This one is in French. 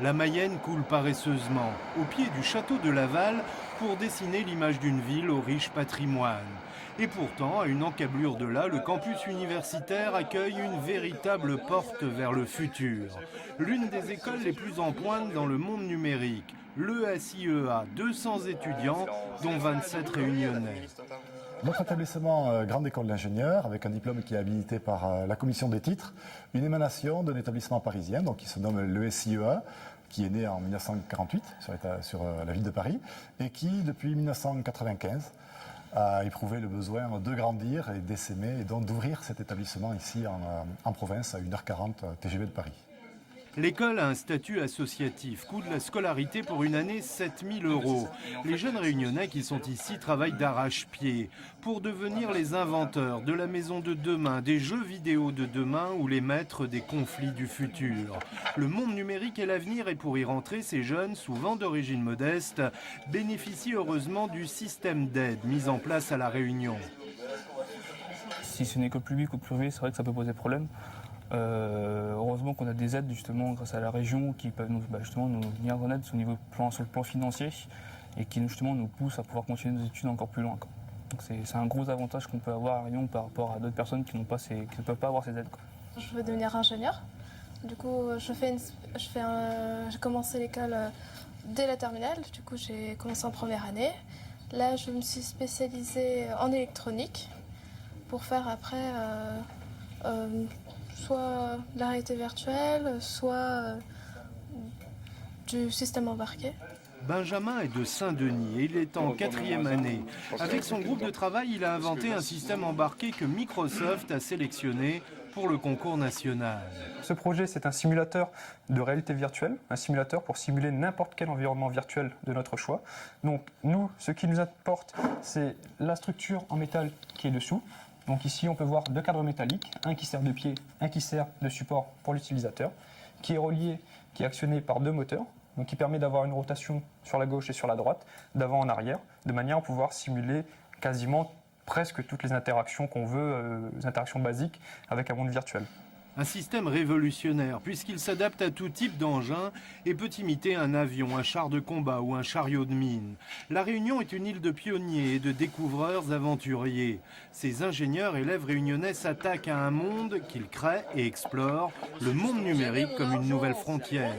La Mayenne coule paresseusement au pied du château de Laval pour dessiner l'image d'une ville au riche patrimoine. Et pourtant, à une encablure de là, le campus universitaire accueille une véritable porte vers le futur. L'une des écoles les plus en pointe dans le monde numérique, l'ESIEA, 200 étudiants, dont 27 réunionnais. Notre établissement, grande école d'ingénieurs, avec un diplôme qui est habilité par la commission des titres, une émanation d'un établissement parisien, donc qui se nomme l'ESIEA, qui est né en 1948 sur la ville de Paris, et qui, depuis 1995, a éprouvé le besoin de grandir et d'essaimer, et donc d'ouvrir cet établissement ici en province, à 1h40 TGV de Paris. L'école a un statut associatif, coût de la scolarité pour une année 7 000 €. Les jeunes réunionnais qui sont ici travaillent d'arrache-pied pour devenir les inventeurs de la maison de demain, des jeux vidéo de demain ou les maîtres des conflits du futur. Le monde numérique est l'avenir et pour y rentrer, ces jeunes, souvent d'origine modeste, bénéficient heureusement du système d'aide mis en place à La Réunion. Si c'est une école publique ou privée, c'est vrai que ça peut poser problème. Heureusement qu'on a des aides justement grâce à la région qui peuvent nous venir en aide sur le plan financier et qui justement nous poussent à pouvoir continuer nos études encore plus loin. Donc c'est un gros avantage qu'on peut avoir à Réunion par rapport à d'autres personnes qui ne peuvent pas avoir ces aides. Je veux devenir ingénieur. Du coup, j'ai commencé l'école dès la terminale. Du coup, j'ai commencé en première année. Là, je me suis spécialisée en électronique pour faire après soit la réalité virtuelle, soit du système embarqué. Benjamin est de Saint-Denis et il est en 4e année. Avec son groupe de travail, il a inventé un système embarqué que Microsoft a sélectionné pour le concours national. Ce projet, c'est un simulateur de réalité virtuelle, un simulateur pour simuler n'importe quel environnement virtuel de notre choix. Donc nous, ce qui nous importe, c'est la structure en métal qui est dessous. Donc ici, on peut voir deux cadres métalliques, un qui sert de pied, un qui sert de support pour l'utilisateur, qui est relié, qui est actionné par deux moteurs, donc qui permet d'avoir une rotation sur la gauche et sur la droite, d'avant en arrière, de manière à pouvoir simuler quasiment presque toutes les interactions qu'on veut, les interactions basiques avec un monde virtuel. Un système révolutionnaire puisqu'il s'adapte à tout type d'engin et peut imiter un avion, un char de combat ou un chariot de mine. La Réunion est une île de pionniers et de découvreurs aventuriers. Ces ingénieurs élèves réunionnais s'attaquent à un monde qu'ils créent et explorent, le monde numérique comme une nouvelle frontière.